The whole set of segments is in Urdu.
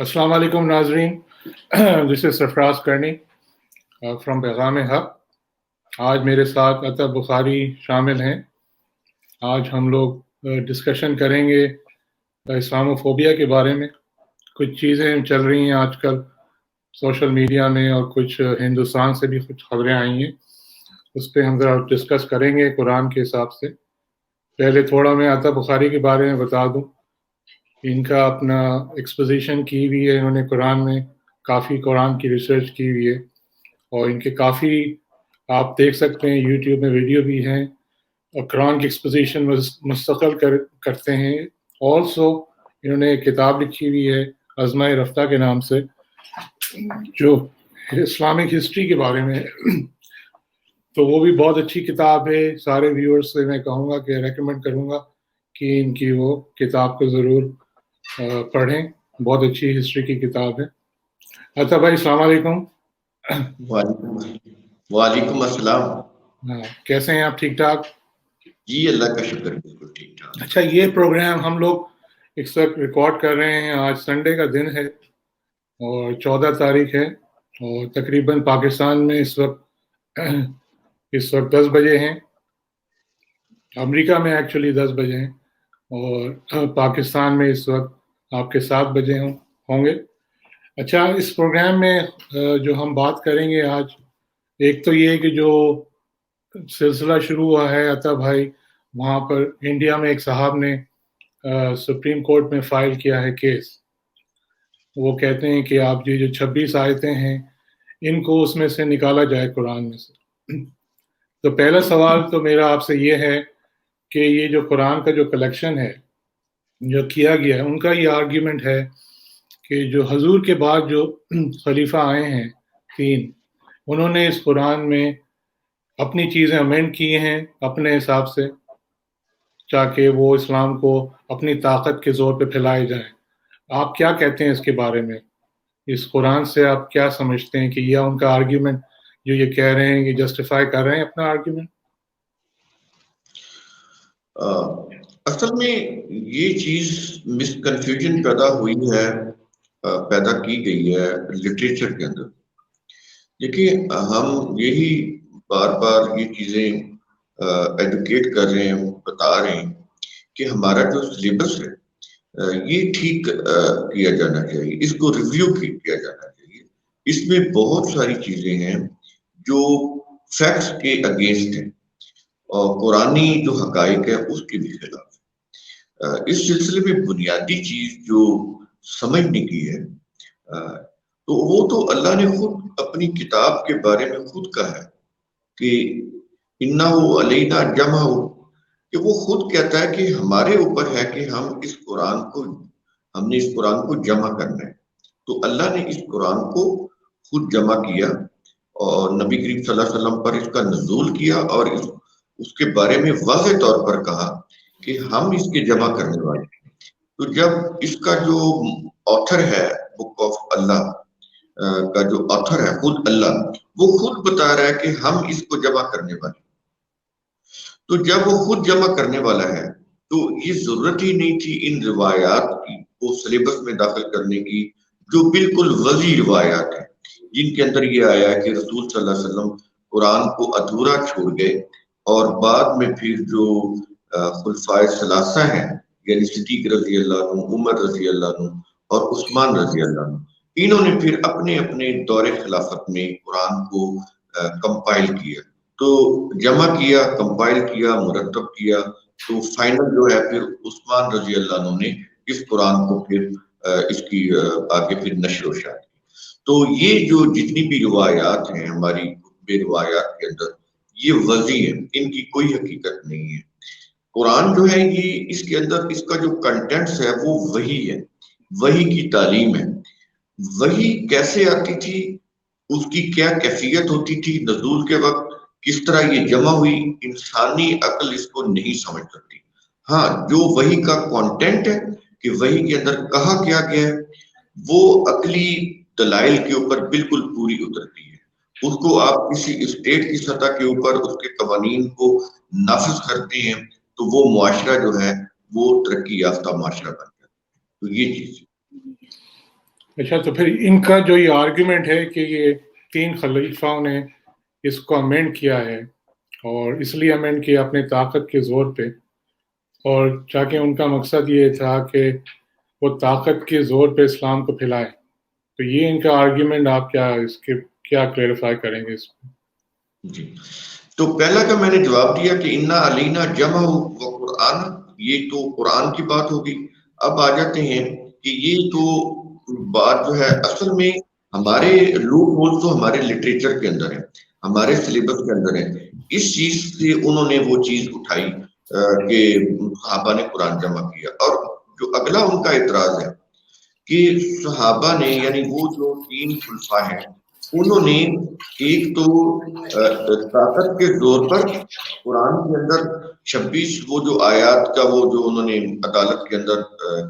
السلام علیکم ناظرین. دس از سرفراز کرنی فرام پیغام حق. آج میرے ساتھ عطا بخاری شامل ہیں. آج ہم لوگ ڈسکشن کریں گے اسلاموفوبیا کے بارے میں. کچھ چیزیں چل رہی ہیں آج کل سوشل میڈیا میں اور کچھ ہندوستان سے بھی کچھ خبریں آئی ہیں، اس پہ ہم ذرا ڈسکس کریں گے قرآن کے حساب سے. پہلے تھوڑا میں عطا بخاری کے بارے میں بتا دوں. ان کا اپنا ایکسپوزیشن کی ہوئی ہے، انہوں نے قرآن میں کافی قرآن کی ریسرچ کی ہوئی ہے، اور ان کے کافی آپ دیکھ سکتے ہیں یوٹیوب میں ویڈیو بھی ہیں، اور قرآن کی ایکسپوزیشن مستقل کرتے ہیں. آلسو انہوں نے ایک کتاب لکھی ہوئی ہے ازمۂ رفتہ کے نام سے، جو اسلامک ہسٹری کے بارے میں ہے. تو وہ بھی بہت اچھی کتاب ہے. سارے ویورز سے میں کہوں گا کہ ریکمینڈ کروں گا کہ ان کی وہ کتاب کو ضرور پڑھیں. بہت اچھی ہسٹری کی کتاب ہے. عطا بھائی السلام علیکم. وعلیکم السلام. کیسے ہیں آپ؟ ٹھیک ٹھاک؟ جی اللہ کا شکر، بالکل ٹھیک ٹھاک. اچھا، یہ پروگرام ہم لوگ اس وقت ریکارڈ کر رہے ہیں. آج سنڈے کا دن ہے اور 14 تاریخ ہے، اور تقریباً پاکستان میں اس وقت 10 بجے ہیں. امریکہ میں ایکچولی 10 بجے ہیں، اور پاکستان میں اس وقت آپ کے 7 بجے ہوں گے. اچھا، اس پروگرام میں جو ہم بات کریں گے آج، ایک تو یہ کہ جو سلسلہ شروع ہوا ہے عطا بھائی، وہاں پر انڈیا میں ایک صاحب نے سپریم کورٹ میں فائل کیا ہے کیس. وہ کہتے ہیں کہ آپ جو 26 آیتیں ہیں ان کو اس میں سے نکالا جائے قرآن میں سے. تو پہلا سوال تو میرا آپ سے یہ ہے کہ یہ جو قرآن کا جو کلیکشن ہے جو کیا گیا ہے، ان کا یہ آرگیومنٹ ہے کہ جو حضور کے بعد جو خلیفہ آئے ہیں 3، انہوں نے اس قرآن میں اپنی چیزیں امینڈ کی ہیں اپنے حساب سے، تاکہ وہ اسلام کو اپنی طاقت کے زور پہ پھیلائے جائیں. آپ کیا کہتے ہیں اس کے بارے میں؟ اس قرآن سے آپ کیا سمجھتے ہیں کہ یہ ان کا آرگیومنٹ جو یہ کہہ رہے ہیں، یہ جسٹیفائی کر رہے ہیں اپنا آرگیومنٹ؟ اصل میں یہ چیز مس کنفیوژن پیدا ہوئی ہے، پیدا کی گئی ہے لٹریچر کے اندر. دیکھیے، ہم یہی بار بار یہ چیزیں ایڈوکیٹ کر رہے ہیں، بتا رہے ہیں کہ ہمارا جو سلیبس ہے یہ ٹھیک کیا جانا چاہیے، اس کو ریویو کیا جانا چاہیے. اس میں بہت ساری چیزیں ہیں جو فیکٹس کے اگینسٹ ہیں اور قرآنی جو حقائق ہے اس کے بھی خلاف ہے. اس سلسلے میں بنیادی چیز جو سمجھنے کی ہے تو وہ تو اللہ نے خود اپنی کتاب کے بارے میں خود کہا ہے کہ اِنَّهُ عَلَيْنَا جَمْعُهُ، کہ وہ خود کہتا ہے کہ ہمارے اوپر ہے کہ ہم نے اس قرآن کو جمع کرنا ہے. تو اللہ نے اس قرآن کو خود جمع کیا اور نبی کریم صلی اللہ علیہ وسلم پر اس کا نزول کیا، اور اس کے بارے میں واضح طور پر کہا کہ ہم اس کے جمع کرنے والے ہیں. تو جب اس کا جو آتھر ہے بک آف اللہ کا جو آتھر ہے خود اللہ، وہ خود بتا رہا ہے کہ ہم اس کو جمع کرنے والے ہیں. تو جب وہ خود جمع کرنے والا ہے تو یہ ضرورت ہی نہیں تھی ان روایات کی کو سلیبس میں داخل کرنے کی، جو بالکل وضعی روایات ہیں جن کے اندر یہ آیا ہے کہ رسول صلی اللہ علیہ وسلم قرآن کو ادھورا چھوڑ گئے، اور بعد میں پھر جو خلفائے ثلاثہ ہیں یعنی صدیق رضی اللہ عنہ، عمر رضی اللہ عنہ اور عثمان رضی اللہ عنہ، انہوں نے پھر اپنے اپنے دور خلافت میں قرآن کو کمپائل کیا. تو جمع کیا، کمپائل کیا، مرتب کیا. تو فائنل جو ہے پھر عثمان رضی اللہ عنہ نے اس قرآن کو پھر اس کی آگے پھر نشر و شائع کی. تو یہ جو جتنی بھی روایات ہیں ہماری روایات کے اندر، یہ وضعی ہیں، ان کی کوئی حقیقت نہیں ہے. قرآن جو ہے یہ اس کے اندر اس کا جو کنٹینٹس ہے وہ وحی ہے، وحی کی تعلیم ہے. وحی کیسے آتی تھی، اس کی کیا کیفیت ہوتی تھی نزول کے وقت، کس طرح یہ جمع ہوئی، انسانی عقل اس کو نہیں سمجھ سکتی. ہاں، جو وحی کا کانٹینٹ ہے کہ وحی کے اندر کہا کیا گیا ہے، وہ عقلی دلائل کے اوپر بالکل پوری اترتی ہے. اس کو آپ کسی اسٹیٹ کی سطح کے اوپر اس کے قوانین کو نافذ کرتے ہیں تو وہ معاشرہ جو ہے وہ ترقی یافتہ معاشرہ بن جاتا ہے. تو یہ چیز اچھا تو پھر ان کا جو یہ آرگیومنٹ ہے کہ یہ 3 خلیفاؤں نے اس کو امینڈ کیا ہے اور اس لیے امینڈ کیا اپنے طاقت کے زور پہ، اور چاہے ان کا مقصد یہ تھا کہ وہ طاقت کے زور پہ اسلام کو پھیلائے، تو یہ ان کا آرگیومنٹ آپ اس کے کیا کلیریفائی کریں گے اس میں؟ جی، تو پہلا کا میں نے جواب دیا کہ انا علینا جمع و قرآن، یہ تو قرآن کی بات ہوگی۔ اب آ جاتے ہیں کہ یہ تو بات جو ہے اصل میں ہمارے لوپ ہول تو ہمارے لٹریچر کے اندر ہے، ہمارے سلیبس کے اندر ہے۔ اس چیز سے انہوں نے وہ چیز اٹھائی کہ صحابہ نے قرآن جمع کیا، اور جو اگلا ان کا اعتراض ہے کہ صحابہ نے یعنی وہ جو 3 خلفاء ہیں انہوں نے ایک تو طاقت کے زور پر قرآن کے اندر 26 وہ جو آیات کا وہ جو انہوں نے عدالت کے اندر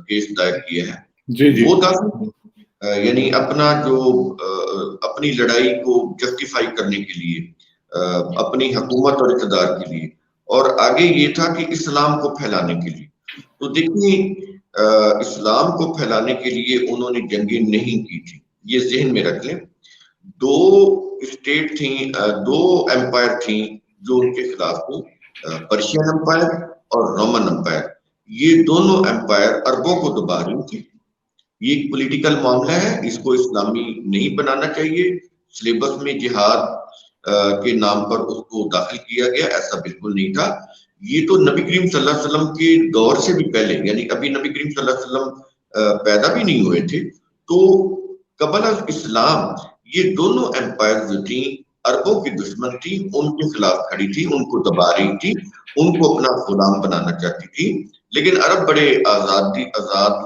کیس دائر کیا ہے جی جی، وہ داخل یعنی اپنا جو اپنی لڑائی کو جسٹیفائی کرنے کے لیے، اپنی حکومت اور اقتدار کے لیے، اور آگے یہ تھا کہ اسلام کو پھیلانے کے لیے۔ تو دیکھیں اسلام کو پھیلانے کے لیے انہوں نے جنگیں نہیں کی تھی، یہ ذہن میں رکھ لیں۔ 2 اسٹیٹ تھیں، 2 ایمپائر تھیں جو ان کے خلاف تھیں، پرشین امپائر اور رومن امپائر۔ یہ دونوں امپائر عربوں کو دبا رہی تھی۔ یہ ایک پولیٹیکل معاملہ ہے، اس کو اسلامی نہیں بنانا چاہیے۔ سلیبس میں جہاد کے نام پر اس کو داخل کیا گیا، ایسا بالکل نہیں تھا۔ یہ تو نبی کریم صلی اللہ علیہ وسلم کے دور سے بھی پہلے، یعنی ابھی نبی کریم صلی اللہ علیہ وسلم پیدا بھی نہیں ہوئے تھے، تو قبل از اسلام یہ دونوں امپائر جو تھیں عربوں کی دشمن تھی، ان کے خلاف کھڑی تھی، ان کو دبا رہی تھی، ان کو اپنا غلام بنانا چاہتی تھی۔ لیکن عرب بڑے آزاد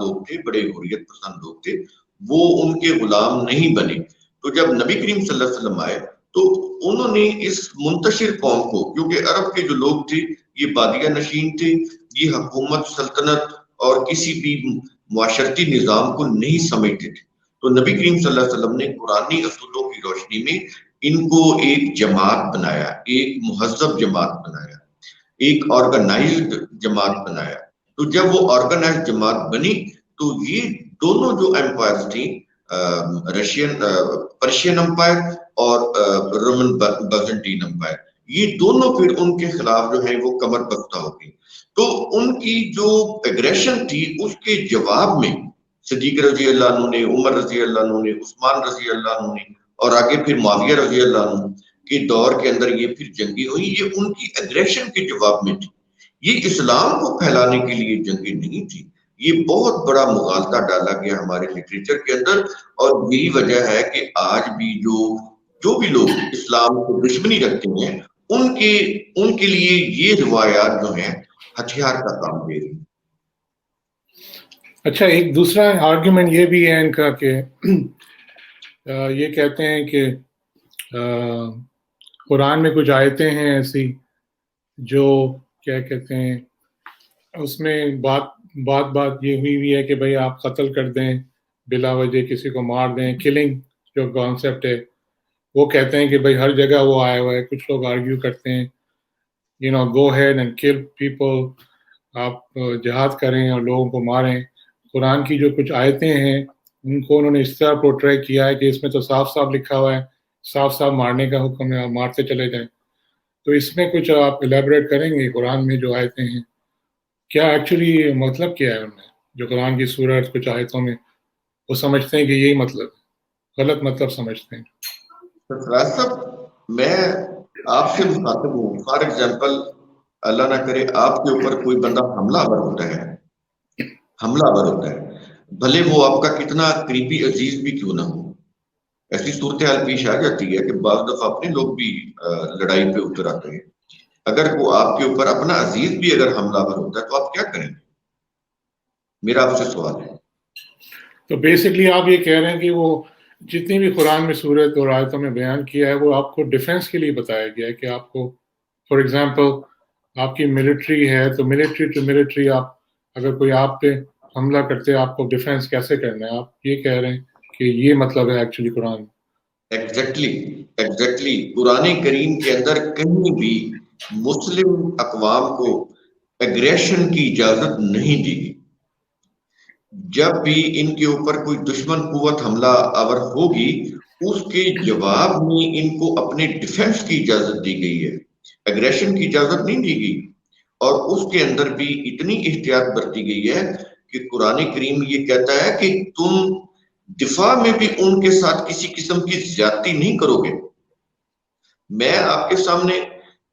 لوگ تھے، بڑے حریت پسند لوگ تھے، وہ ان کے غلام نہیں بنے۔ تو جب نبی کریم صلی اللہ علیہ وسلم آئے تو انہوں نے اس منتشر قوم کو، کیونکہ عرب کے جو لوگ تھے یہ بادیہ نشین تھے، یہ حکومت، سلطنت اور کسی بھی معاشرتی نظام کو نہیں سمجھتے تھے، تو نبی کریم صلی اللہ علیہ وسلم نے قرآنی اصولوں کی روشنی میں ان کو ایک جماعت بنایا، ایک مہذب جماعت بنایا، ایک آرگنائزڈ جماعت بنایا۔ تو جب وہ آرگنائزڈ جماعت بنی تو یہ دونوں جو امپائرز تھیں، پرشین امپائر اور رومن بازنٹین امپائر، یہ دونوں پھر ان کے خلاف جو ہیں وہ کمر بستہ ہو گئی۔ تو ان کی جو ایگریشن تھی اس کے جواب میں صدیق رضی اللہ عنہ نے، عمر رضی اللہ عنہ نے، عثمان رضی اللہ عنہ نے، اور آگے پھر معاویہ رضی اللہ عنہ کے دور کے اندر یہ پھر جنگیں ہوئی، یہ ان کی ایگریشن کے جواب میں تھی، یہ اسلام کو پھیلانے کے لیے جنگیں نہیں تھی۔ یہ بہت بڑا مغالطہ ڈالا گیا ہمارے لٹریچر کے اندر، اور یہی وجہ ہے کہ آج بھی جو بھی لوگ اسلام کو دشمنی رکھتے ہیں ان کے لیے یہ روایات جو ہیں ہتھیار کا کام دے رہی ہیں۔ اچھا، ایک دوسرا آرگیومنٹ یہ بھی ہے ان کا کہ یہ کہتے ہیں کہ قرآن میں کچھ آیتیں ہیں ایسی جو کیا کہتے ہیں، اس میں بات یہ ہوئی ہے کہ بھئی آپ قتل کر دیں، بلا وجہ کسی کو مار دیں، کلنگ جو کانسیپٹ ہے، وہ کہتے ہیں کہ بھئی ہر جگہ وہ آیا ہوا ہے۔ کچھ لوگ آرگیو کرتے ہیں گو ہیڈ اینڈ کل پیپل، آپ جہاد کریں اور لوگوں کو ماریں۔ قرآن کی جو کچھ آیتیں ہیں ان کو انہوں نے اس طرح پورٹرے کیا ہے کہ اس میں تو صاف لکھا ہوا ہے، صاف مارنے کا حکم ہے، آپ مارتے چلے جائیں۔ تو اس میں کچھ آپ الیبوریٹ کریں گے؟ قرآن میں جو آیتیں ہیں کیا ایکچولی مطلب کیا ہے ان میں؟ جو قرآن کی سورت کچھ آیتوں میں وہ سمجھتے ہیں کہ یہی مطلب، غلط مطلب سمجھتے ہیں۔ سرفراز صاحب، میں آپ سے مخاطب ہوں۔ فار ایگزامپل، اللہ نہ کرے آپ کے اوپر کوئی بندہ حملہ آور ہوتا ہے، بھلے وہ آپ کا کتنا قریبی عزیز بھی کیوں نہ ہو، ایسی صورتحال پیش آ جاتی ہے کہ بعض دفعہ اپنے لوگ بھی لڑائی پہ اتر آتے ہیں۔ اگر وہ آپ کے اوپر اپنا عزیز بھی اگر حملہ آور ہوتا ہے تو آپ کیا کریں گے؟ میرا آپ سے سوال ہے۔ تو بیسکلی آپ یہ کہہ رہے ہیں کہ وہ جتنی بھی قرآن میں صورت اور آیتوں میں بیان کیا ہے وہ آپ کو ڈیفنس کے لیے بتایا گیا ہے کہ آپ کو، فار ایگزامپل آپ کی ملٹری ہے تو ملٹری ٹو ملٹری، آپ اگر کوئی آپ پہ حملہ کرتے آپ کو ڈیفنس کیسے کرنا ہے، آپ یہ کہہ رہے ہیں کہ یہ مطلب ہے ایکچولی قرآن۔ ایگزیکٹلی قرآن کریم کے اندر کہیں بھی مسلم اقوام کو ایگریشن کی اجازت نہیں دی گئی۔ جب بھی ان کے اوپر کوئی دشمن قوت حملہ آور ہوگی اس کے جواب میں ان کو اپنے ڈیفنس کی اجازت دی گئی ہے، ایگریشن کی اجازت نہیں دی گئی، اور اس کے اندر بھی اتنی احتیاط برتی گئی ہے کہ قرآن کریم یہ کہتا ہے کہ تم دفاع میں بھی ان کے ساتھ کسی قسم کی زیادتی نہیں کرو گے۔ میں آپ کے سامنے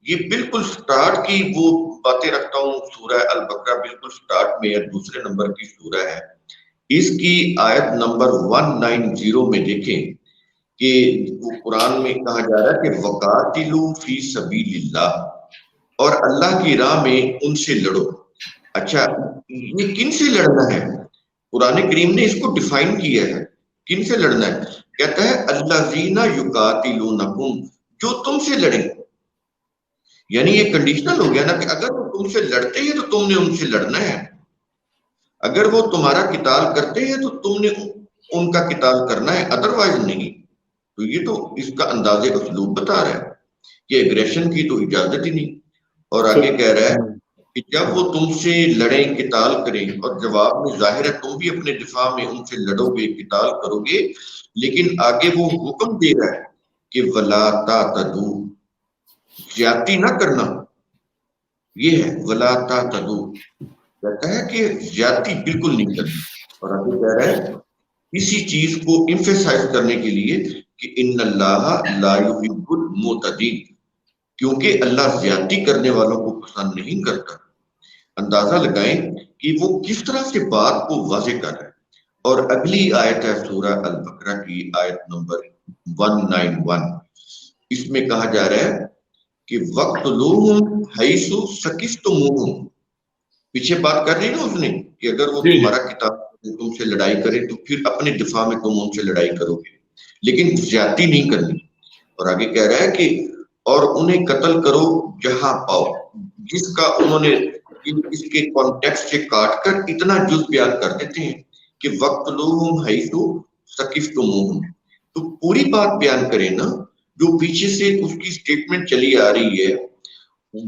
یہ بالکل سٹارٹ کی وہ باتیں رکھتا ہوں، سورہ البقرہ بالکل سٹارٹ میں ہے، دوسرے نمبر کی سورہ ہے، اس کی آیت نمبر 190 میں دیکھیں کہ وہ قرآن میں کہا جا رہا ہے کہ وَقَاتِلُوا فِي سَبِيلِ اللَّهِ، اور اللہ کی راہ میں ان سے لڑو۔ اچھا، یہ کن سے لڑنا ہے؟ قرآن کریم نے اس کو ڈیفائن کیا ہے، کن سے لڑنا ہے؟ کہتا ہے الذین یقاتلونکم، جو تم سے لڑیں۔ یعنی یہ کنڈیشنل ہو گیا نا کہ اگر وہ تم سے لڑتے ہیں تو تم نے ان سے لڑنا ہے، اگر وہ تمہارا قتال کرتے ہیں تو تم نے ان کا قتال کرنا ہے، ادروائز نہیں۔ تو یہ تو اس کا انداز اسلوب بتا رہا ہے کہ ایگریشن کی تو اجازت ہی نہیں، اور آگے کہہ رہا ہے کہ جب وہ تم سے لڑیں، قتال کریں، اور جواب میں ظاہر ہے تم بھی اپنے دفاع میں ان سے لڑو گے، قتال کرو گے، لیکن آگے وہ حکم دے رہا ہے کہ وَلَا تَعْتَدُوا، زیادتی نہ کرنا، یہ ہے وَلَا تَعْتَدُوا، کہتا ہے کہ زیادتی بالکل نہیں کرنی، اور آگے کہہ رہا ہے اسی چیز کو ایمفیسائز کرنے کے لیے کہ ان اللہ لا يحب المعتدین، کیونکہ اللہ زیادتی کرنے والوں کو پسند نہیں کرتا۔ اندازہ لگائیں کہ وہ کس طرح سے بات کو واضح کر رہا ہے، اور اگلی آیت ہے سورہ البقرہ کی آیت نمبر 191، اس میں کہا جا رہا ہے کہ وَاقْتُلُوهُمْ حَيْثُ ثَقِفْتُمُوهُمْ، پیچھے بات کر رہی نا اس نے کہ اگر وہ تمہارا کتاب تم سے لڑائی کرے تو پھر اپنے دفاع میں تم ان سے لڑائی کرو گے، لیکن زیادتی نہیں کرنی۔ اور آگے کہہ رہا ہے کہ اور انہیں قتل کرو جہاں پاؤ، جس کا انہوں نے اس کے کانٹیکسٹ سے کاٹ کر اتنا جز بیان کر دیتے ہیں کہ وَاقْتُلُوهُمْ حَيْثُ ثَقِفْتُمُوهُمْ، تو پوری بات بیان کریں نا، جو پیچھے سے اس کی سٹیٹمنٹ چلی آ رہی ہے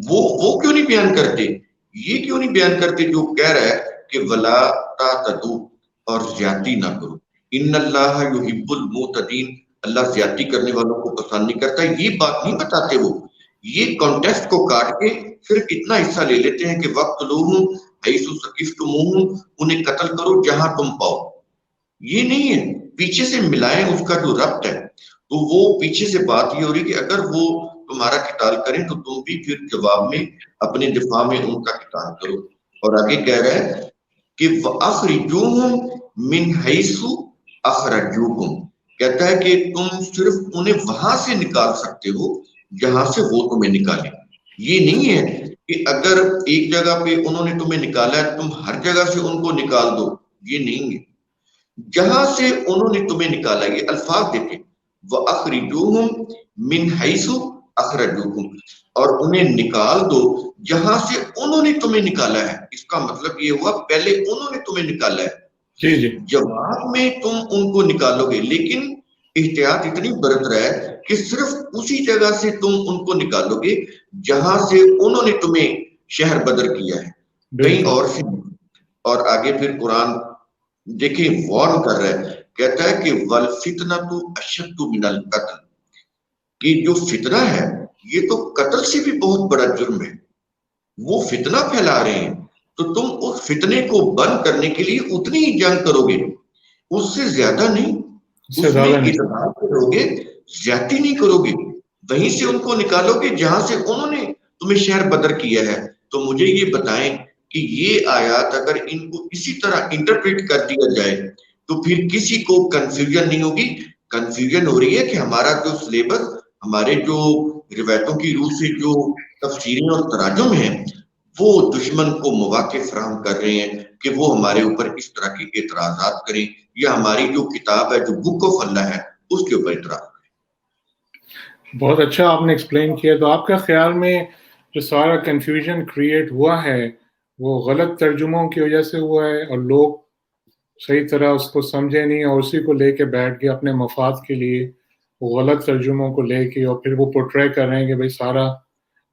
وہ کیوں نہیں بیان کرتے؟ یہ کیوں نہیں بیان کرتے جو کہہ رہا ہے کہ وَلَا تَعْتَدُوا، اور زیادتی نہ کرو، ان اللہ یحب المعتدین، اللہ زیادتی کرنے والوں کو پسند نہیں کرتا، یہ بات نہیں بتاتے وہ، یہ کانٹیکسٹ کو کاٹ کے صرف اتنا حصہ لے لیتے ہیں کہ وَاقْتُلُوهُمْ حَيْثُ ثَقِفْتُمُوهُمْ، انہیں قتل کرو جہاں تم پاؤ، یہ نہیں ہے، پیچھے سے ملائیں اس کا جو ربط ہے، تو وہ پیچھے سے بات یہ ہو رہی کہ اگر وہ تمہارا قتال کریں تو تم بھی پھر جواب میں اپنے دفاع میں ان کا قتال کرو۔ اور آگے کہہ رہا ہے کہ وَأَخْرِجُوهُمْ مِنْ حَيْثُ أَخْرَجُوكُمْ، کہتا ہے کہ تم صرف انہیں وہاں سے نکال سکتے ہو جہاں سے وہ تمہیں نکالے، یہ نہیں ہے کہ اگر ایک جگہ پہ انہوں نے تمہیں نکالا ہے تم ہر جگہ سے ان کو نکال دو، یہ نہیں ہے، جہاں سے انہوں نے تمہیں نکالا، یہ الفاظ دیکھیں وَأَخْرِجُوهُمْ مِنْ حَيْثُ أَخْرَجُوكُمْ، اور انہیں نکال دو جہاں سے انہوں نے تمہیں نکالا ہے، اس کا مطلب یہ ہوا پہلے انہوں نے تمہیں نکالا ہے، جواب میں تم ان کو نکالو گے، لیکن احتیاط اتنی برت رہا ہے کہ صرف اسی جگہ سے تم ان کو نکالو گے جہاں سے انہوں نے تمہیں شہر بدر کیا ہے، کہیں اور سے۔ اور آگے پھر قرآن دیکھیں وارن کر رہا ہے، کہتا ہے کہ وَالْفِتْنَةُ أَشَدُّ مِنَ الْقَتْلِ، کہ جو فتنہ ہے یہ تو قتل سے بھی بہت بڑا جرم ہے، وہ فتنہ پھیلا رہے ہیں تو تم اس فتنے کو بند کرنے کے لیے اتنی ہی جنگ کرو گے، اس سے زیادہ نہیں، اس میں اتحاد کرو گے، زیادتی نہیں کرو گے، وہیں سے ان کو نکالو گے جہاں سے انہوں نے تمہیں شہر بدر کیا ہے۔ تو مجھے یہ بتائیں کہ یہ آیات اگر ان کو اسی طرح انٹرپریٹ کر دیا جائے تو پھر کسی کو کنفیوژن نہیں ہوگی۔ کنفیوژن ہو رہی ہے کہ ہمارا جو سلیبس، ہمارے جو روایتوں کی روح سے جو تفسیریں اور تراجم ہیں وہ دشمن کو مواقع فراہم کر رہے ہیں کہ وہ ہمارے اوپر اس طرح کی اعتراضات کریں، یا ہماری جو کتاب ہے جو بک آف اللہ ہے اس کے اوپر اعتراض کریں۔ بہت اچھا آپ نے ایکسپلین کیا۔ تو آپ کا خیال میں جو سارا کنفیوژن کریٹ ہوا ہے وہ غلط ترجموں کی وجہ سے ہوا ہے، اور لوگ صحیح طرح اس کو سمجھے نہیں اور اسی کو لے کے بیٹھ گئے اپنے مفاد کے لیے، وہ غلط ترجموں کو لے کے، اور پھر وہ پورٹرے کر رہے ہیں کہ بھئی سارا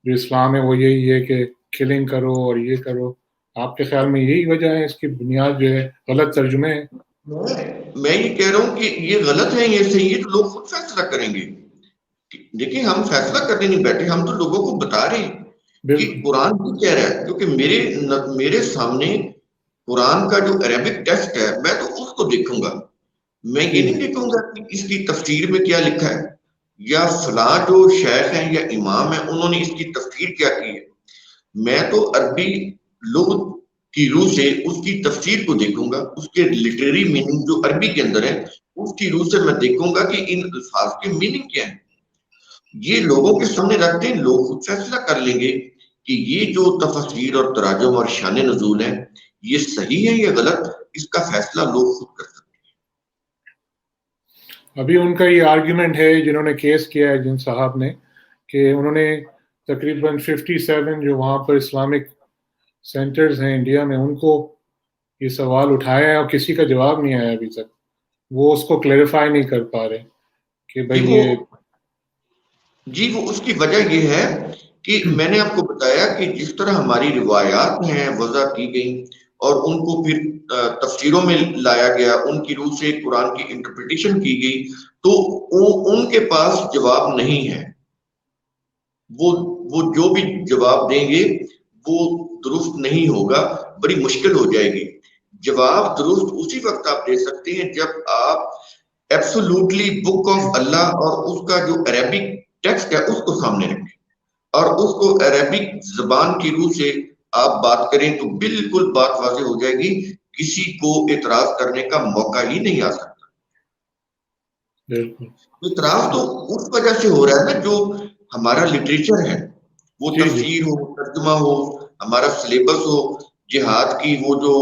جو اسلام ہے وہ یہی ہے کہ کلنگ کرو اور یہ کرو۔ آپ کے خیال میں یہی وجہ ہے، اس کی بنیاد جو ہے غلط ترجمے ہیں؟ میں یہ کہہ رہا ہوں کہ یہ غلط ہے، یہ صحیح ہے، تو لوگ خود فیصلہ کریں گے. دیکھیں ہم فیصلہ کرنے نہیں بیٹھے، ہم تو لوگوں کو بتا رہے ہیں کہ بالکل قرآن بھی کہہ رہا ہے. کیونکہ میرے سامنے قرآن کا جو عربک ٹیکسٹ ہے میں تو اس کو دیکھوں گا. میں یہ نہیں دیکھوں گا کہ اس کی تفسیر میں کیا لکھا ہے، یا فلاں جو شیخ ہیں یا امام ہیں انہوں نے اس کی تفسیر کیا کی ہے. میں تو عربی لغت کی روح سے اس کی تفسیر کو دیکھوں گا، اس کے لٹریری میننگ جو عربی کے اندر ہے اس کی روح سے میں دیکھوں گا کہ ان الفاظ کے میننگ کیا ہے. یہ لوگوں کے سامنے رکھتے ہیں، لوگ خود فیصلہ کر لیں گے کہ یہ جو تفسیر اور تراجم اور شان نزول ہے یہ صحیح ہے یا غلط. اس کا فیصلہ لوگ خود کر سکتے ابھی ان کا یہ آرگیومنٹ ہے جنہوں نے کیس کیا ہے جن صاحب نے، کہ انہوں نے تقریباً 57 جو وہاں پر اسلامک سینٹرز ہیں انڈیا میں، ان کو یہ سوال اٹھایا ہے اور کسی کا جواب نہیں آیا ابھی تک. وہ اس کو کلیریفائی نہیں کر پا رہے کہ جی. بھئی یہ وہ اس کی وجہ یہ ہے کہ میں نے آپ کو بتایا کہ جس طرح ہماری روایات ہیں وضع کی گئی اور ان کو پھر تفسیروں میں لایا گیا، ان کی روح سے قرآن کی انٹرپریٹیشن کی گئی، تو ان کے پاس جواب نہیں ہے. وہ جو بھی جواب دیں گے وہ درست نہیں ہوگا، بڑی مشکل ہو جائے گی. جواب درست اسی وقت آپ دے سکتے ہیں جب آپ ایبسولوٹلی بک آف اللہ اور اس کا جو عربک ٹیکسٹ ہے اس کو سامنے رکھیں اور اس کو عربک زبان کی روح سے آپ بات کریں تو بالکل بات واضح ہو جائے گی. کسی کو اعتراض کرنے کا موقع ہی نہیں آ سکتا. بالکل اعتراض تو اس وجہ سے ہو رہا ہے نا، جو ہمارا لٹریچر ہے وہ جی جی تفسیر ہو، ترجمہ ہو، ہمارا سلیبس ہو، جہاد کی وہ جو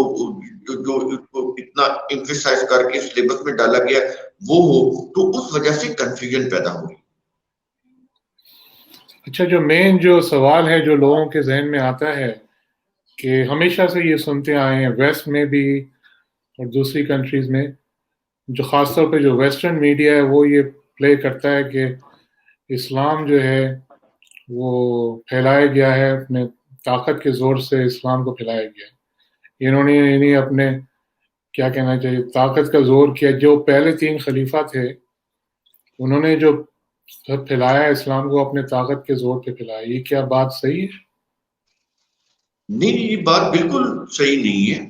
اتنا ایمفیسائز کر کے سلیبس میں ڈالا گیا وہ ہو، تو اس وجہ سے کنفیوژن پیدا ہوئی. اچھا، جو مین جو سوال ہے جو لوگوں کے ذہن میں آتا ہے کہ ہمیشہ سے یہ سنتے آئے ہیں ویسٹ میں بھی اور دوسری کنٹریز میں، جو خاص طور پہ جو ویسٹرن میڈیا ہے وہ یہ پلے کرتا ہے کہ اسلام جو ہے وہ پھیلایا گیا ہے، اپنے طاقت کے زور سے اسلام کو پھیلایا گیا ہے. انہوں نے انہیں اپنے کیا کہنا چاہیے طاقت کا زور کیا. جو پہلے 3 خلیفہ تھے انہوں نے جو پھیلایا اسلام کو اپنے طاقت کے زور پہ پھیلایا. یہ کیا بات صحیح ہے؟ نہیں، یہ بات بالکل صحیح نہیں ہے.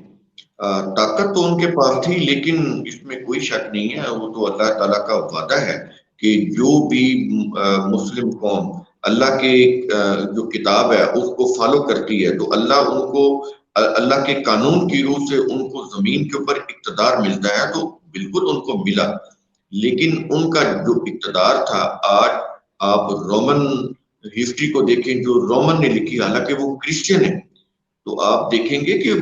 طاقت تو ان کے پاس تھی، لیکن اس میں کوئی شک نہیں ہے، وہ تو اللہ تعالیٰ کا وعدہ ہے کہ جو بھی مسلم قوم اللہ کے جو کتاب ہے اس کو فالو کرتی ہے تو اللہ کے قانون کی روح سے ان کو زمین کے اوپر اقتدار ملتا ہے. تو بالکل ان کو ملا، لیکن ان کا جو اقتدار تھا، آج آپ رومن ہسٹری کو دیکھیں جو رومن نے لکھی، حالانکہ وہ کرسچن ہے، تو آپ دیکھیں گے کہ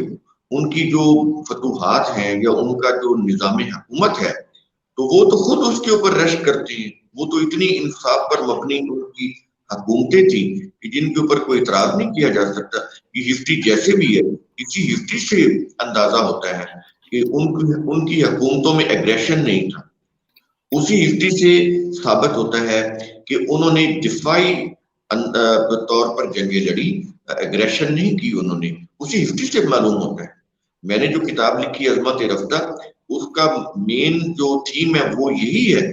ان کی جو فتوحات ہیں یا ان کا جو نظام حکومت ہے تو وہ تو خود اس کے اوپر رشک کرتے ہیں. وہ تو اتنی انصاف پر مبنی ان کی حکومتیں تھیں کہ جن کے اوپر کوئی اعتراض نہیں کیا جا سکتا. یہ ہسٹری جیسے بھی ہے، اسی ہسٹری سے اندازہ ہوتا ہے کہ ان کی حکومتوں میں ایگریشن نہیں تھا. اسی ہسٹری سے ثابت ہوتا ہے کہ انہوں نے دفاعی طور پر جنگیں لڑی، ایگریشن نہیں کی انہوں نے. اسی ہسٹری سے معلوم ہوتا ہے. میں نے جو کتاب لکھی عظمت رفتہ، اس کا مین جو تھیم ہے وہ یہی ہے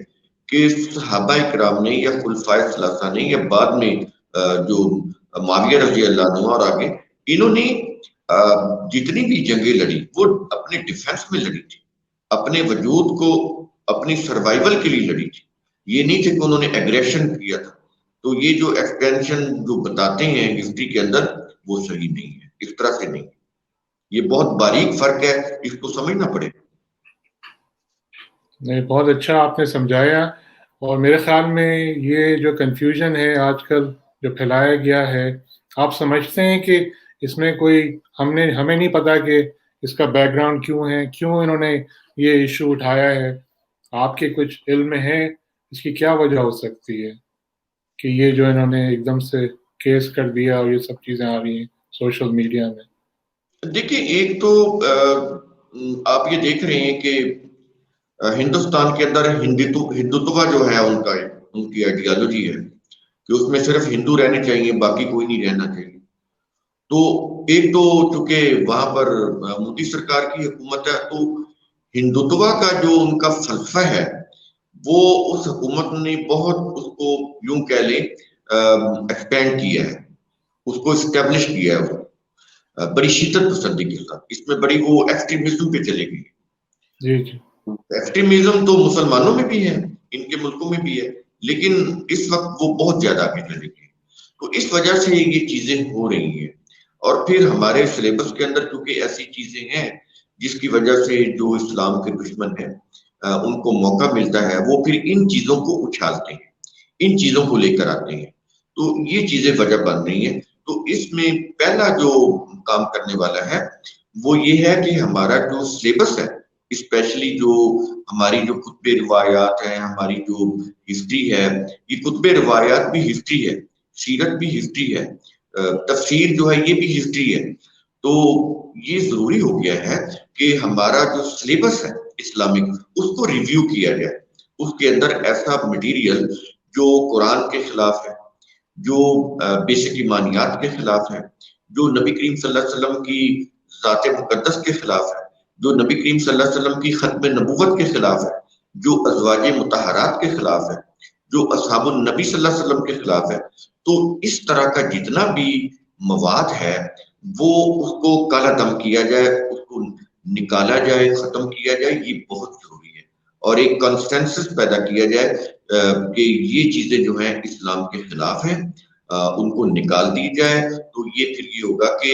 کہ صحابہ کرام نے یا خلفائے ثلاثہ نے یا بعد میں جو معاویہ رضی اللہ عنہ اور آگے، انہوں نے جتنی بھی جنگیں لڑی وہ اپنے ڈیفنس میں لڑی تھی، اپنے وجود کو اپنی سروائیول کے لیے لڑی تھی. یہ نہیں تھے کہ انہوں نے ایگریشن کیا تھا. تو یہ جو ایکسٹینشن جو بتاتے ہیں ہسٹری کے اندر وہ صحیح نہیں ہے، اس طرح سے نہیں. یہ بہت باریک فرق ہے، اس کو سمجھنا پڑے. نہیں، بہت اچھا آپ نے سمجھایا. اور میرے خیال میں یہ جو کنفیوژن ہے آج کل جو پھیلایا گیا ہے، آپ سمجھتے ہیں کہ اس میں کوئی ہمیں نہیں پتا کہ اس کا بیک گراؤنڈ کیوں ہے، کیوں انہوں نے یہ ایشو اٹھایا ہے. آپ کے کچھ علم میں ہے اس کی کیا وجہ ہو سکتی ہے کہ یہ جو انہوں نے ایک دم سے کیس کر دیا اور یہ سب چیزیں آ رہی ہیں سوشل میڈیا میں؟ دیکھیں، ایک تو آپ یہ دیکھ رہے ہیں کہ ہندوستان کے اندر ہندوتوا جو ہے ان کی آئیڈیالوجی ہے کہ اس میں صرف ہندو رہنے چاہیے، باقی کوئی نہیں رہنا چاہیے. تو ایک تو چونکہ وہاں پر مودی سرکار کی حکومت ہے، تو ہندوتوا کا جو ان کا فلسفہ ہے وہ اس حکومت نے بہت اس کو یوں کہہ لیں ایکسپینڈ کیا ہے، اس کو اسٹیبلش کیا ہے بڑی شدت پسندی کے ساتھ. اس میں بڑی وہ ایکسٹریمزم پہ چلے گئی. جی جی ایکسٹریمزم تو مسلمانوں میں بھی ہے، ان کے ملکوں میں بھی ہے، لیکن اس وقت وہ بہت زیادہ آگے چلے گی. تو اس وجہ سے یہ چیزیں ہو رہی ہیں. اور پھر ہمارے سلیبس کے اندر کیونکہ ایسی چیزیں ہیں جس کی وجہ سے جو اسلام کے دشمن ہیں ان کو موقع ملتا ہے، وہ پھر ان چیزوں کو اچھالتے ہیں، ان چیزوں کو لے کر آتے ہیں. تو یہ چیزیں وجہ بن رہی ہیں. تو اس میں پہلا جو کام کرنے والا ہے وہ یہ ہے کہ ہمارا جو سلیبس ہے، اسپیشلی جو ہماری جو کتب روایات ہیں، ہماری جو ہسٹری ہے، یہ کتب روایات بھی ہسٹری ہے، سیرت بھی ہسٹری ہے، تفسیر جو ہے یہ بھی ہسٹری ہے. تو یہ ضروری ہو گیا ہے کہ ہمارا جو سلیبس ہے اسلامک اس کو ریویو کیا جائے. اس کے اندر ایسا مٹیریل جو قرآن کے خلاف ہے، جو بیسک ایمانیات کے خلاف ہے، جو نبی کریم صلی اللہ علیہ وسلم کی ذات مقدس کے خلاف ہے، جو نبی کریم صلی اللہ علیہ وسلم کی ختم نبوت کے خلاف ہے، جو ازواج مطہرات کے خلاف ہے، جو اصحاب النبی صلی اللہ علیہ وسلم کے خلاف ہے. تو اس طرح کا جتنا بھی مواد ہے وہ اس کو کالا دم کیا جائے، اس کو نکالا جائے، ختم کیا جائے. یہ بہت ضروری ہے. اور ایک کنسنسس پیدا کیا جائے کہ یہ چیزیں جو ہیں اسلام کے خلاف ہیں، ان کو نکال دی جائے. تو یہ پھر یہ ہوگا کہ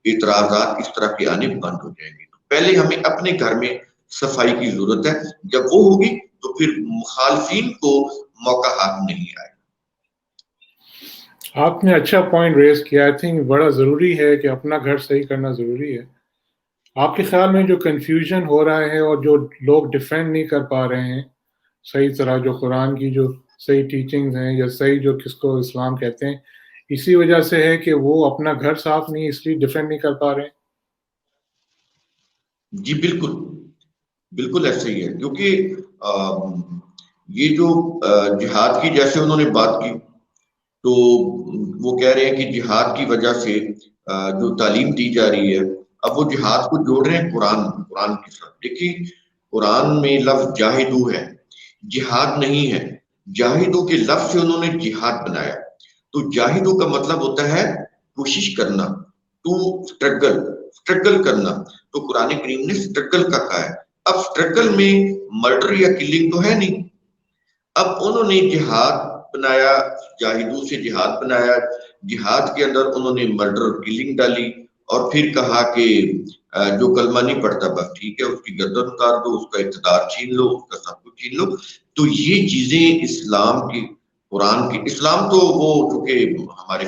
اعتراضات اس طرح کے آنے بند ہو جائیں گے. تو پہلے ہمیں اپنے گھر میں صفائی کی ضرورت ہے. جب وہ ہوگی تو پھر مخالفین کو موقع ہاتھ نہیں آئے. آپ نے اچھا پوائنٹ ریز کیا. آئی تھنک بڑا ضروری ہے کہ اپنا گھر صحیح کرنا ضروری ہے. آپ کے خیال میں جو کنفیوژن ہو رہا ہے اور جو لوگ ڈیفینڈ نہیں کر پا رہے ہیں صحیح طرح جو قرآن کی جو صحیح ٹیچنگز ہیں یا صحیح جو کس کو اسلام کہتے ہیں، اسی وجہ سے ہے کہ وہ اپنا گھر صاف نہیں، اس لیے ڈیفینڈ نہیں کر پا رہے ہیں؟ جی بالکل بالکل ایسا ہی ہے. کیونکہ یہ جو جہاد کی جیسے انہوں نے بات کی، تو وہ کہہ رہے ہیں کہ جہاد کی وجہ سے جو تعلیم دی جا رہی ہے، اب وہ جہاد کو جوڑ رہے ہیں قرآن کے ساتھ. دیکھیے قرآن میں لفظ جاہدو ہے، جہاد نہیں ہے. جاہدو کے لفظ سے انہوں نے جہاد بنایا. تو جاہدو کا مطلب ہوتا ہے کوشش کرنا، ٹو اسٹرگل کرنا. تو قرآن کریم نے اسٹرگل کا کہا ہے. اب اسٹرگل میں مرڈر یا کلنگ تو ہے نہیں. اب انہوں نے جہاد بنایا، جاہدو سے جہاد بنایا. جہاد کے اندر انہوں نے مرڈر کلنگ ڈالی اور پھر کہا کہ جو کلمہ نہیں پڑھتا بس ٹھیک ہے، اس کی گردن اتار دو، اس کا اقتدار چھین لو، اس کا سب کچھ چھین لو. تو یہ چیزیں اسلام کی، قرآن کی، اسلام تو وہ چونکہ ہمارے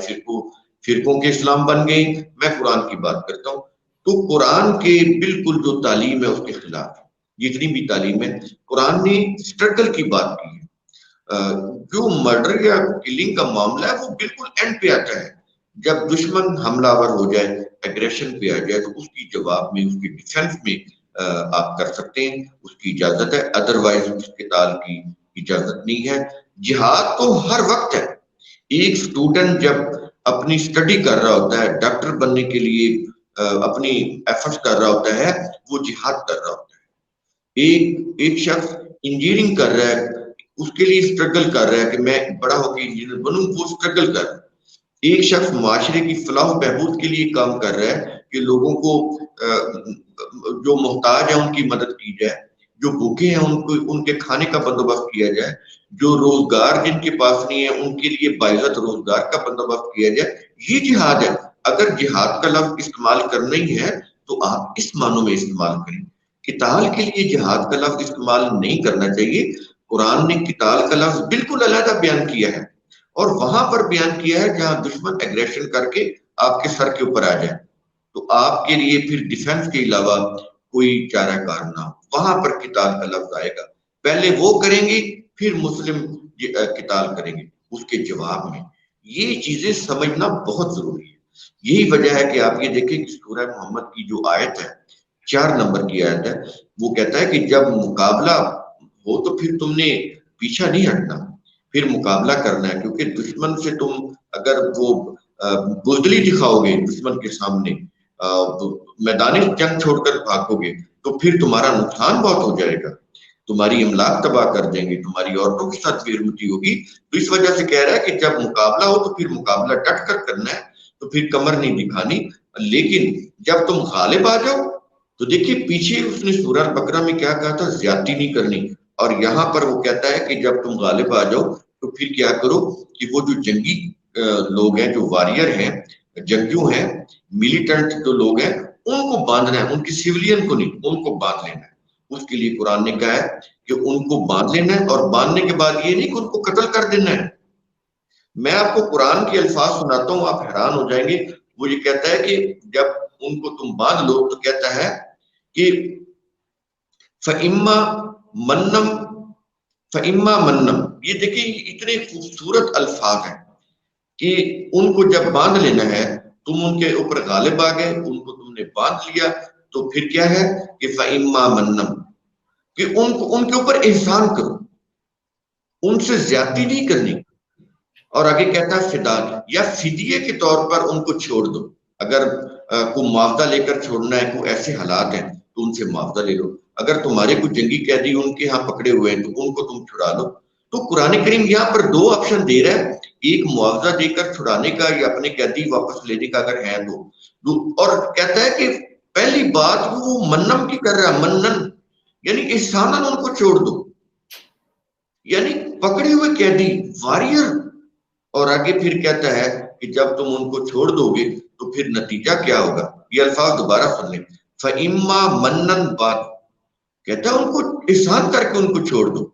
فرقوں کے اسلام بن گئی. میں قرآن کی بات کرتا ہوں. تو قرآن کے بالکل جو تعلیم ہے اس کے خلاف جتنی بھی تعلیم ہے. قرآن نے اسٹرگل کی بات کی ہے. جو مرڈر یا کلنگ کا معاملہ ہے وہ بالکل اینڈ پہ آتا ہے جب دشمن حملہ آور ہو جائے، ایگریشن پہ آ جائے. تو اس کی جواب میں، اس کی ڈیفنس میں آپ کر سکتے ہیں، اس کی اجازت ہے. ادروائز اس قتال کی اجازت نہیں ہے. جہاد تو ہر وقت ہے. ایک سٹوڈنٹ جب اپنی اسٹڈی کر رہا ہوتا ہے، ڈاکٹر بننے کے لیے اپنی ایفرٹس کر رہا ہوتا ہے، وہ جہاد کر رہا ہوتا ہے. ایک شخص انجینئرنگ کر رہا ہے، اس کے لیے اسٹرگل کر رہا ہے کہ میں بڑا ہو کے انجینئر بنوں، وہ اسٹرگل کر رہا ہے. ایک شخص معاشرے کی فلاح و بہبود کے لیے کام کر رہا ہے کہ لوگوں کو جو محتاج ہیں ان کی مدد کی جائے، جو بھوکے ہیں ان کے کھانے کا بندوبست کیا جائے، جو روزگار جن کے پاس نہیں ہے ان کے لیے باعزت روزگار کا بندوبست کیا جائے. یہ جہاد ہے. اگر جہاد کا لفظ استعمال کرنا ہی ہے تو آپ اس معنوں میں استعمال کریں. قتال کے لیے جہاد کا لفظ استعمال نہیں کرنا چاہیے. قرآن نے قتال کا لفظ بالکل علیحدہ بیان کیا ہے اور وہاں پر بیان کیا ہے جہاں دشمن ایگریشن کر کے آپ کے سر کے اوپر آ جائے تو آپ کے لیے پھر ڈیفنس کے علاوہ کوئی چارہ کار نہ ہو. وہاں پر قتال کا لفظ آئے گا. پہلے وہ کریں گے پھر مسلم قتال کریں گے اس کے جواب میں. یہ چیزیں سمجھنا بہت ضروری ہے. یہی وجہ ہے کہ آپ یہ دیکھیں کہ سورہ محمد کی جو آیت ہے، 4 نمبر کی آیت ہے، وہ کہتا ہے کہ جب مقابلہ ہو تو پھر تم نے پیچھا نہیں ہٹنا، پھر مقابلہ کرنا ہے. کیونکہ دشمن سے تم اگر وہ بزدلی دکھاؤ گے دشمن کے سامنے، میدان جنگ چھوڑ کر بھاگو گے تو پھر تمہارا نقصان بہت ہو جائے گا، تمہاری املاک تباہ کر دیں گے، تمہاری عورتوں کے ساتھ بے حرمتی ہوگی۔ تو اس وجہ سے کہہ رہا ہے کہ جب مقابلہ ہو تو پھر مقابلہ ڈٹ کر کرنا ہے، تو پھر کمر نہیں دکھانی، لیکن جب تم غالب آ جاؤ تو دیکھیے پیچھے اس نے سورہ البقرہ میں کیا کہا تھا، زیادتی نہیں کرنی، اور یہاں پر وہ کہتا ہے کہ جب تم غالب آ جاؤ تو پھر کیا کرو کہ وہ جو جنگی لوگ ہیں، جو واریر ہیں، جنگجو ہیں، ملیٹنٹ جو لوگ ہیں، ان کو باندھنا ہے، ان کی سیولین کو نہیں، ان کو باندھ لینا ہے۔ اس کے لیے قرآن نے کہا ہے کہ ان کو باندھ لینا ہے، اور باندھنے کے بعد یہ نہیں کہ ان کو قتل کر دینا ہے۔ میں آپ کو قرآن کے الفاظ سناتا ہوں، آپ حیران ہو جائیں گے۔ وہ یہ کہتا ہے کہ جب ان کو تم باندھ لو تو کہتا ہے کہ فَإِمَّا مَنَّمْ فَإِمَّا مَنَّمْ، یہ دیکھیں اتنے خوبصورت الفاظ ہیں کہ ان کو جب باندھ لینا ہے، تم ان کے اوپر غالب آ گئے، ان کو تم نے باندھ لیا، تو پھر کیا ہے کہ فَإِمَّا مَنَّمْ، کہ ان کے اوپر احسان کرو، ان سے زیادتی نہیں کرنی۔ اور آگے کہتا ہے فدا، یا فدیے کے طور پر ان کو چھوڑ دو۔ اگر کوئی معاوضہ لے کر چھوڑنا ہے، کوئی ایسے حالات ہیں تو ان سے معاوضہ لے لو۔ اگر تمہارے کوئی جنگی قیدی ان کے ہاں پکڑے ہوئے ہیں تو ان کو تم چھڑا لو۔ تو قرآن کریم یہاں پر دو آپشن دے رہا ہے، ایک معاوضہ دے کر چھڑانے کا یا اپنے قیدی واپس لینے کا اگر ہے تو، اور کہتا ہے کہ پہلی بات وہ منم کی کر رہا ہے، منن یعنی احساناً ان کو چھوڑ دو، یعنی پکڑے ہوئے قیدی واریر۔ اور آگے پھر کہتا ہے کہ جب تم ان کو چھوڑ دو گے تو پھر نتیجہ کیا ہوگا، یہ الفاظ دوبارہ سن لیں، فَإِمَّا مَنَّن بَعْدُ، کہتا ہے ان کو احسان کر کے ان کو چھوڑ دو۔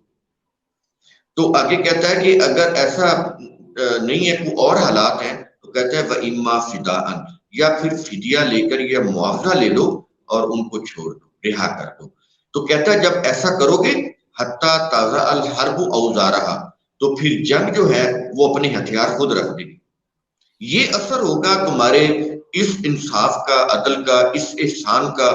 تو آگے کہتا ہے کہ اگر ایسا نہیں ہے، کوئی اور حالات ہیں، تو کہتا ہے وَإِمَّا فِدَاءً، یا پھر فدیہ لے کر یا معاوضہ لے لو اور ان کو چھوڑ دو، رہا کر دو۔ تو کہتا ہے جب ایسا کرو گے حتیٰ تَضَعَ الْحَرْبُ أَوْزَارَهَا، تو پھر جنگ جو ہے وہ اپنے ہتھیار خود رکھ دے گی۔ یہ اثر ہوگا تمہارے اس انصاف کا، عدل کا، اس احسان کا،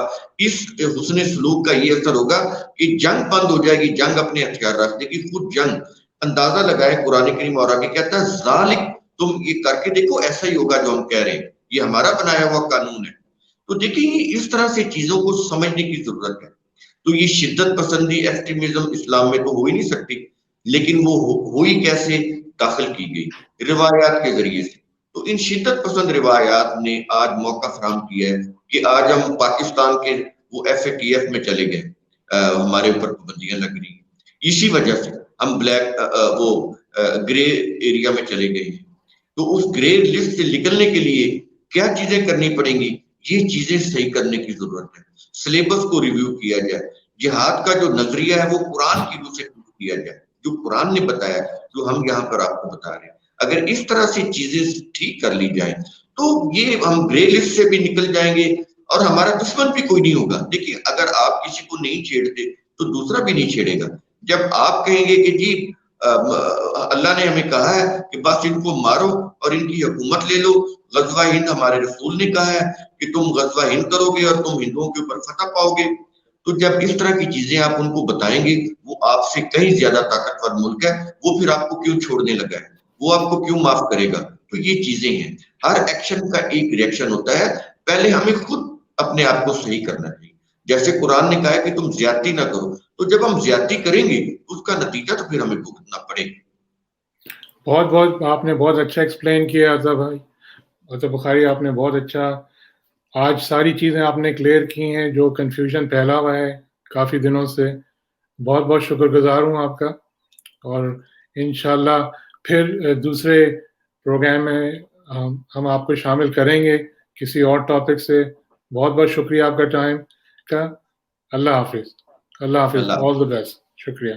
اس حسن سلوک کا، یہ اثر ہوگا کہ جنگ بند ہو جائے گی، جنگ اپنے ہتھیار رکھ دے گی، خود جنگ۔ اندازہ لگائے قرآن کریم، اور آگے کہتا ہے ذالک، تم یہ کر کے دیکھو ایسا ہی ہوگا جو ہم کہہ رہے ہیں، یہ ہمارا بنایا ہوا قانون ہے۔ تو دیکھیں اس طرح سے چیزوں کو سمجھنے کی ضرورت ہے۔ تو یہ شدت پسندی، ایکسٹریمزم اسلام میں تو ہو ہی نہیں سکتی، لیکن وہ ہوئی کیسے، داخل کی گئی روایات کے ذریعے سے۔ تو ان شدت پسند روایات نے آج موقع فراہم کیا ہے کہ آج ہم پاکستان کے وہ FATF میں چلے گئے، ہمارے اوپر پابندیاں لگ رہی ہیں، اسی وجہ سے ہم بلیک وہ گرے ایریا میں چلے گئے ہیں۔ تو اس گرے لسٹ سے نکلنے کے لیے کیا چیزیں کرنی پڑیں گی، یہ چیزیں صحیح کرنے کی ضرورت ہے۔ سلیبس کو ریویو کیا جائے، جہاد کا جو نظریہ ہے وہ قرآن کی روح سے کیا جائے، جو قرآن نے بتایا، جو ہم یہاں پر آپ کو بتا رہے ہیں۔ اگر اس طرح سے چیزیں ٹھیک کر لی جائیں تو یہ ہم گرے لسٹ سے بھی نکل جائیں گے، اور ہمارا دشمن بھی کوئی نہیں ہوگا۔ دیکھیے اگر آپ کسی کو نہیں چھیڑتے تو دوسرا بھی نہیں چھیڑے گا۔ جب آپ کہیں گے کہ جی اللہ نے ہمیں کہا ہے کہ بس ان کو مارو اور ان کی حکومت لے لو، غزوہ ہند ہمارے رسول نے کہا ہے کہ تم غزوہ ہند کرو گے اور تم ہندوؤں کے اوپر فتح پاؤ گے، تو جب اس طرح کی چیزیں آپ ان کو بتائیں گے، وہ آپ سے کہیں زیادہ طاقتور ملک ہے، وہ پھر آپ کو کیوں چھوڑنے لگا ہے، وہ آپ کو کیوں معاف کرے گا؟ تو یہ چیزیں ہیں، ہر ایکشن کا ایک ریئیکشن ہوتا ہے۔ پہلے ہمیں خود اپنے آپ کو صحیح کرنا چاہیے، جیسے قرآن نے کہا ہے کہ تم زیادتی نہ کرو، تو جب ہم زیادتی کریں گے اس کا نتیجہ تو پھر ہمیں بھگتنا پڑے گا۔ بہت آپ نے بہت اچھا ایکسپلین کیا عطا بھائی، عطا بخاری، آپ نے بہت اچھا آج ساری چیزیں آپ نے کلیئر کی ہیں جو کنفیوژن پھیلا ہوا ہے کافی دنوں سے۔ بہت بہت شکر گزار ہوں آپ کا، اور انشاءاللہ پھر دوسرے پروگرام میں ہم آپ کو شامل کریں گے کسی اور ٹاپک سے۔ بہت بہت شکریہ آپ کا ٹائم کا۔ اللہ حافظ، اللہ حافظ، اللہ آل دی بیسٹ، شکریہ۔